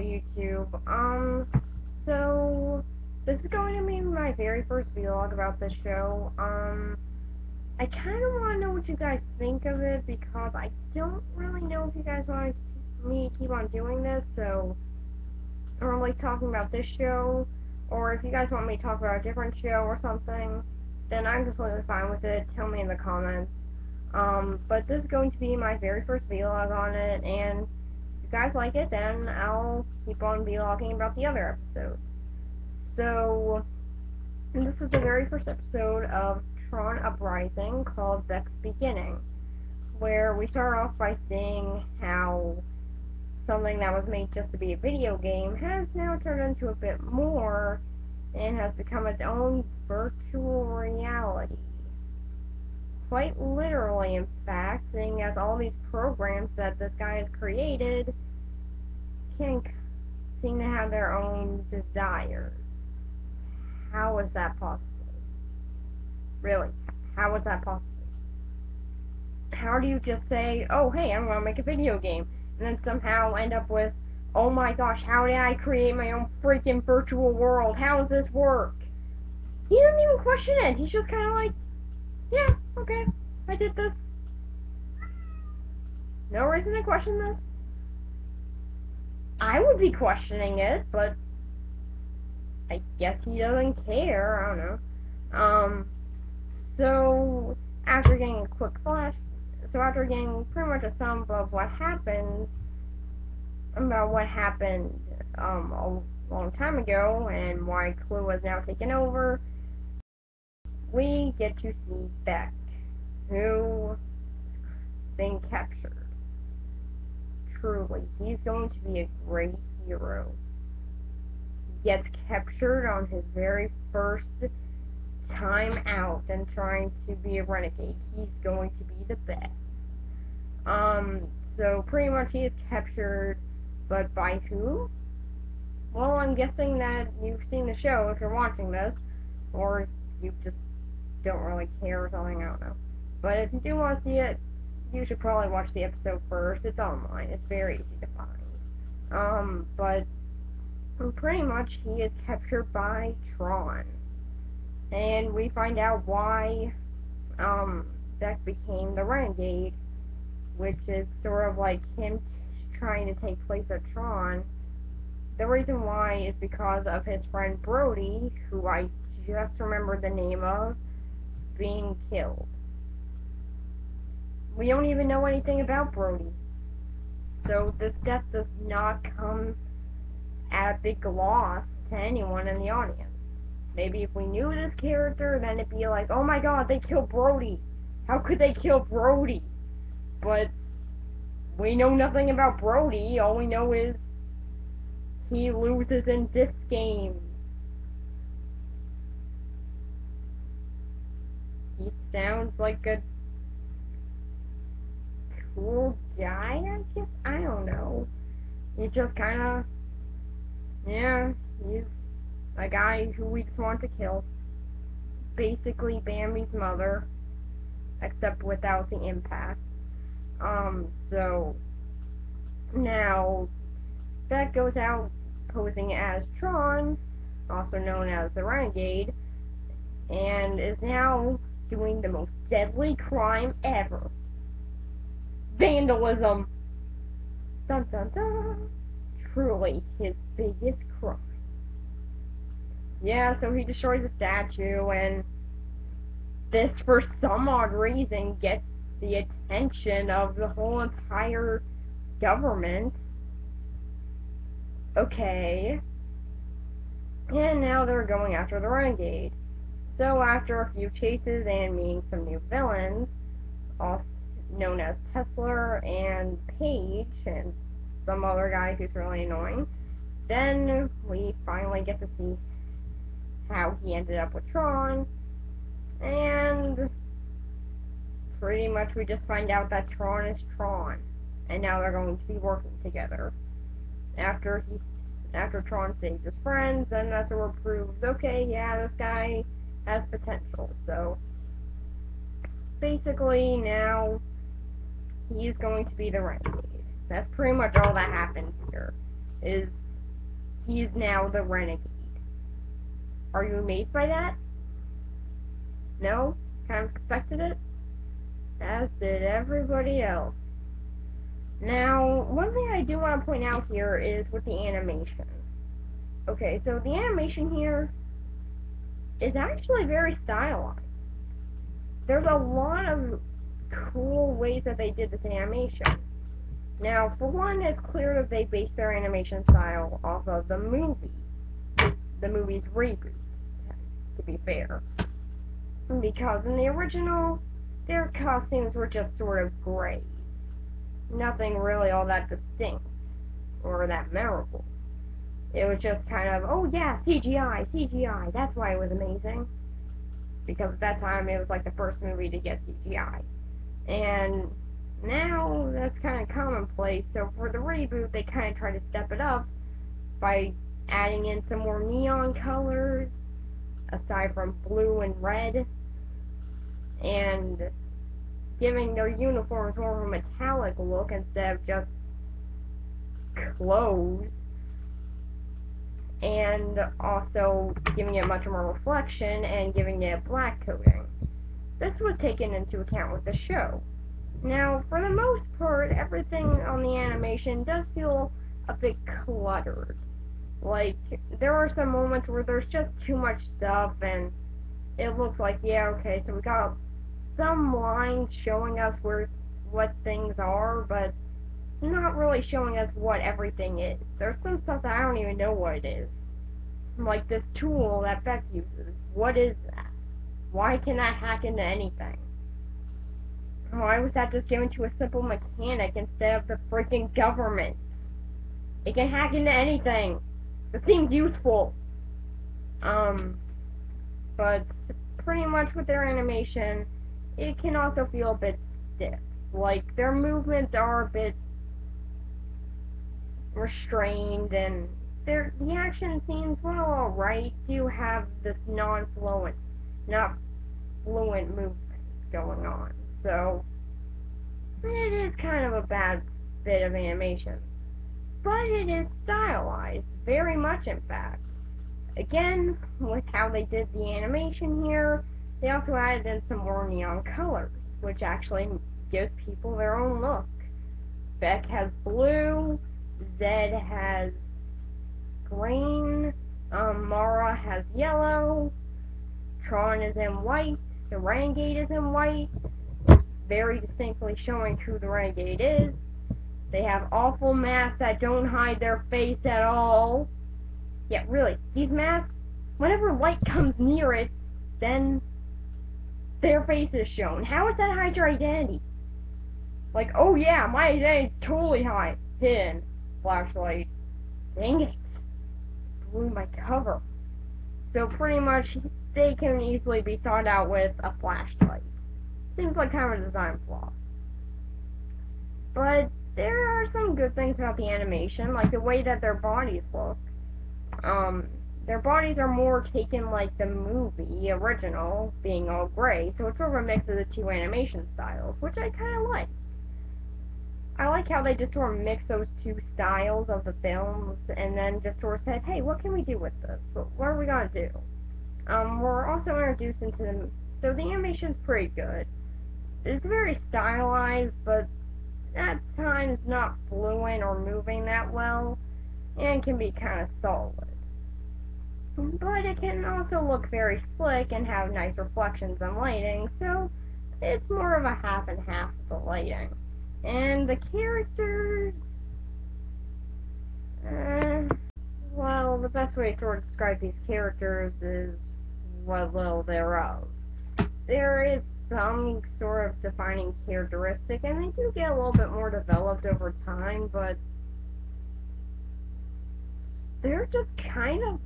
YouTube. So this is going to be my very first vlog about this show. I kind of want to know what you guys think of it because I don't really know if you guys want me to keep on doing this, so, or like talking about this show, or if you guys want me to talk about a different show or something, then I'm completely fine with it. Tell me in the comments. But this is going to be my very first vlog on it, and if you guys like it, then I'll keep on vlogging about the other episodes. So, this is the very first episode of Tron Uprising called Vex's Beginning, where we start off by seeing how something that was made just to be a video game has now turned into a bit more and has become its own virtual reality. Quite literally, in fact, seeing as all these programs that this guy has created can seem to have their own desires. How is that possible? Really, how is that possible? How do you just say, oh hey, I'm gonna make a video game, and then somehow end up with, oh my gosh, how did I create my own freaking virtual world? How does this work? He doesn't even question it. He's just kind of like, yeah, okay, I did this. No reason to question this. I would be questioning it, but I guess he doesn't care. I don't know. So after getting a quick flash, after getting pretty much a sum of what happened, about what happened a long time ago and why Clue has now taken over, we get to see Beck, who's been captured. Truly, he's going to be a great hero. He gets captured on his very first time out and trying to be a renegade. He's going to be the best. So pretty much he is captured, but by who? Well, I'm guessing that you've seen the show if you're watching this, or you just don't really care or something, I don't know. But if you do want to see it, you should probably watch the episode first. It's online. It's very easy to find. But pretty much he is captured by Tron. And we find out why Beck became the renegade, which is sort of like him trying to take place of Tron. The reason why is because of his friend Brody, who I just remembered the name of, being killed. We don't even know anything about Brody. So this death does not come at a big loss to anyone in the audience. Maybe if we knew this character, then it'd be like, oh my god, they killed Brody. How could they kill Brody? But we know nothing about Brody. All we know is he loses in this game. He sounds like a cool guy, I guess? I don't know. He just kinda, yeah, he's a guy who we just want to kill. Basically Bambi's mother, except without the impact. So now Beck goes out posing as Tron, also known as the Renegade, and is now doing the most deadly crime ever. Vandalism! Dun dun dun! Truly his biggest crime. Yeah, so he destroys a statue, and this, for some odd reason, gets the attention of the whole entire government. Okay. And now they're going after the Renegade. So after a few chases and meeting some new villains, also known as Tesla and Paige, and some other guy who's really annoying, then we finally get to see how he ended up with Tron, and pretty much we just find out that Tron is Tron, and now they're going to be working together. After Tron saves his friends, then that's where it proves, okay, yeah, this guy has potential. So basically now he is going to be the renegade. That's pretty much all that happens here. Is He is now the renegade. Are you amazed by that? No? Kind of expected it? As did everybody else. Now, one thing I do want to point out here is with the animation. Okay, so the animation here is actually very stylized. There's a lot of cool ways that they did this animation. Now, for one, it's clear that they based their animation style off of the movie's reboot, to be fair. Because in the original, their costumes were just sort of gray. Nothing really all that distinct, or that memorable. It was just kind of, oh yeah, CGI, CGI, that's why it was amazing. Because at that time, it was like the first movie to get CGI. And now, that's kind of commonplace, so for the reboot, they kind of try to step it up by adding in some more neon colors, aside from blue and red, and giving their uniforms more of a metallic look instead of just clothes, and also giving it much more reflection and giving it a black coating. This was taken into account with the show. Now, for the most part, everything on the animation does feel a bit cluttered. Like, there are some moments where there's just too much stuff, and it looks like, yeah, okay, so we got some lines showing us what things are, but not really showing us what everything is. There's some stuff that I don't even know what it is. Like this tool that Beck uses. What is that? Why can that hack into anything? Why was that just given to a simple mechanic instead of the freaking government? It can hack into anything. It seems useful. But pretty much with their animation, it can also feel a bit stiff. Like, their movements are a bit restrained, and the action scenes, while alright, do have this not fluent movements going on. So, it is kind of a bad bit of animation. But it is stylized, very much in fact. Again, with how they did the animation here, they also added in some more neon colors, which actually gives people their own look. Beck has blue, Zed has green, Mara has yellow, Tron is in white, the Renegade is in white, very distinctly showing who the Renegade is. They have awful masks that don't hide their face at all. Yeah, really, these masks, whenever light comes near it, then their face is shown. How does that hide your identity? Like, oh yeah, my identity's totally hidden. Flashlight. Dang it. Blew my cover. So pretty much, they can easily be sought out with a flashlight. Seems like kind of a design flaw. But there are some good things about the animation, like the way that their bodies look. Their bodies are more taken like the movie original, being all gray, so it's sort of a mix of the two animation styles, which I kind of like. I like how they just sort of mix those two styles of the films, and then just sort of said, hey, what can we do with this? What are we gonna do? We're also introduced into the... So the animation's pretty good. It's very stylized, but at times not fluent or moving that well, and can be kind of solid. But it can also look very slick and have nice reflections and lighting, so it's more of a half and half of the lighting. And the characters, well, the best way to sort of describe these characters is what little thereof. There is some sort of defining characteristic, and they do get a little bit more developed over time, but they're just kind of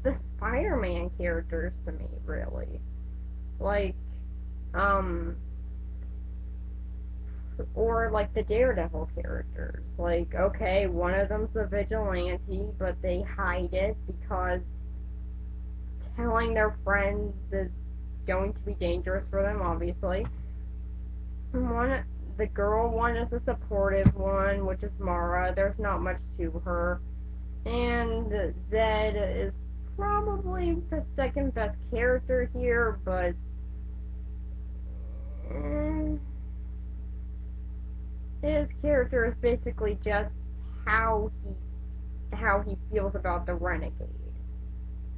the Spider-Man characters to me, really. Like, or like the Daredevil characters. Like, okay, one of them's a vigilante, but they hide it because telling their friends is going to be dangerous for them, obviously. The girl one is a supportive one, which is Mara. There's not much to her. And Zed is probably the second best character here, but his character is basically just how he feels about the Renegade.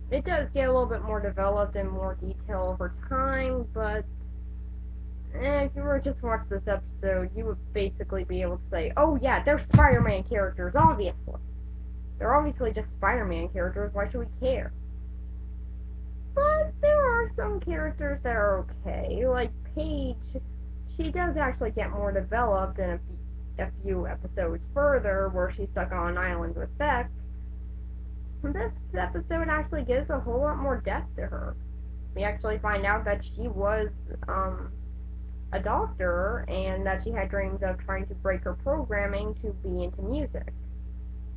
It does get a little bit more developed and more detail over time, but if you were just to watch this episode, you would basically be able to say, oh yeah, they're Spider-Man characters, obviously. They're obviously just Spider-Man characters, why should we care? But there are some characters that are okay, like Paige. She does actually get more developed in a few episodes further, where she's stuck on an island with Beck. This episode actually gives a whole lot more depth to her. We actually find out that she was a doctor, and that she had dreams of trying to break her programming to be into music.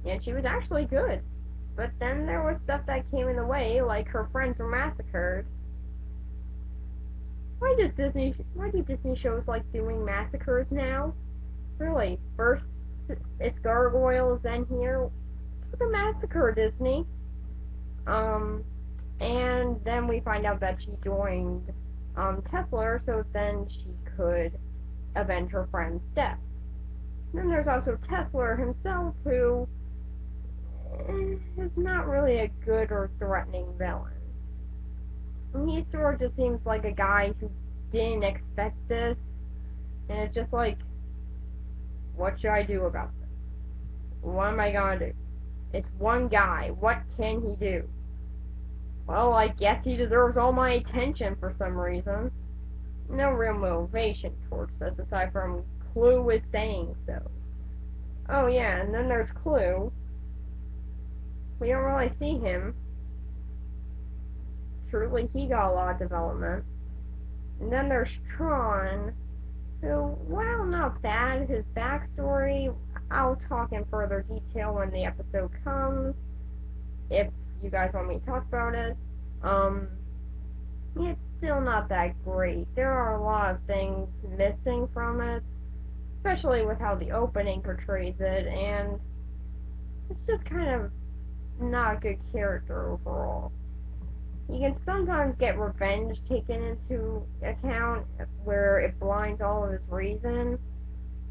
And she was actually good. But then there was stuff that came in the way, like her friends were massacred. Why do Disney shows like doing massacres now? Really, first it's gargoyles, then here. It's a massacre, Disney. And then we find out that she joined Tesla, so then she could avenge her friend's death. Then there's also Tesla himself, who is not really a good or threatening villain. He sort of just seems like a guy who didn't expect this, and it's just like, what should I do about this? What am I gonna do? It's one guy. What can he do? Well, I guess he deserves all my attention for some reason. No real motivation towards this, aside from Clue is saying so. Oh yeah, and then there's Clue. We don't really see him. Truly, he got a lot of development. And then there's Tron, who, while not bad, his backstory, I'll talk in further detail when the episode comes, if you guys want me to talk about it. It's still not that great. There are a lot of things missing from it, especially with how the opening portrays it, and it's just kind of not a good character overall. You can sometimes get revenge taken into account, where it blinds all of his reason,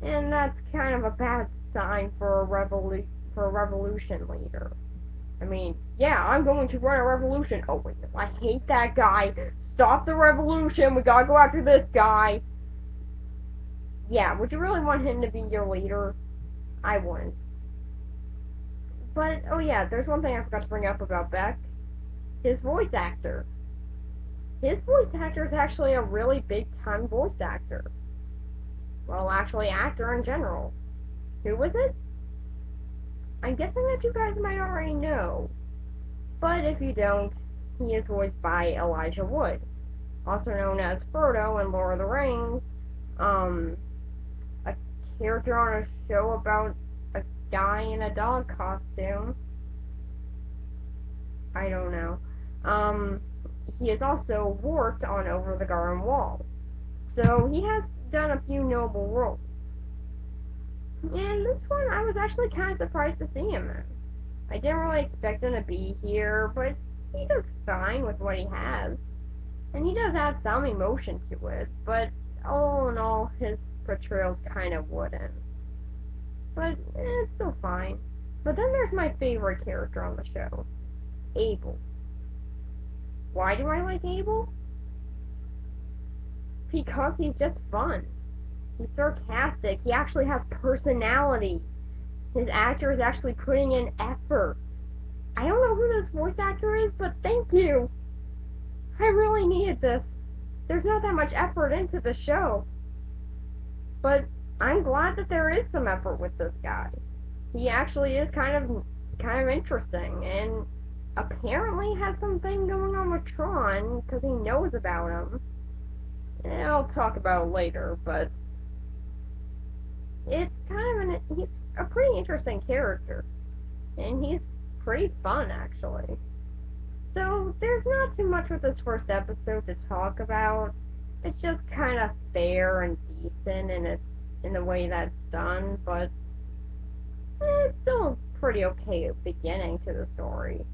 and that's kind of a bad sign for a revolution leader. I mean, yeah, I'm going to run a revolution. Oh wait, I hate that guy. Stop the revolution. We gotta go after this guy. Yeah, would you really want him to be your leader? I wouldn't. But, oh yeah, there's one thing I forgot to bring up about Beck. His voice actor. His voice actor is actually a really big-time voice actor. Well, actually, actor in general. Who was it? I'm guessing that you guys might already know. But if you don't, he is voiced by Elijah Wood, also known as Frodo in Lord of the Rings, a character on a show about a guy in a dog costume. I don't know. He has also worked on Over the Garden Wall, so he has done a few notable roles. And this one, I was actually kind of surprised to see him in. I didn't really expect him to be here, but he does fine with what he has. And he does add some emotion to it, but all in all, his portrayal's kind of wooden. But it's still fine. But then there's my favorite character on the show, Abel. Why do I like Abel? Because he's just fun. He's sarcastic. He actually has personality. His actor is actually putting in effort. I don't know who this voice actor is, but thank you. I really needed this. There's not that much effort into the show. But I'm glad that there is some effort with this guy. He actually is kind of interesting, and apparently has something going on with Tron, because he knows about him. And I'll talk about it later, but it's he's a pretty interesting character, and he's pretty fun, actually. So, there's not too much with this first episode to talk about. It's just kind of fair and decent in the way that's done, but it's still a pretty okay beginning to the story.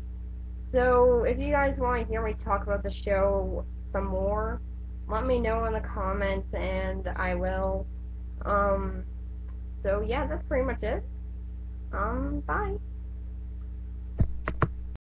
So, if you guys want to hear me talk about the show some more, let me know in the comments and I will. So yeah, that's pretty much it. Bye.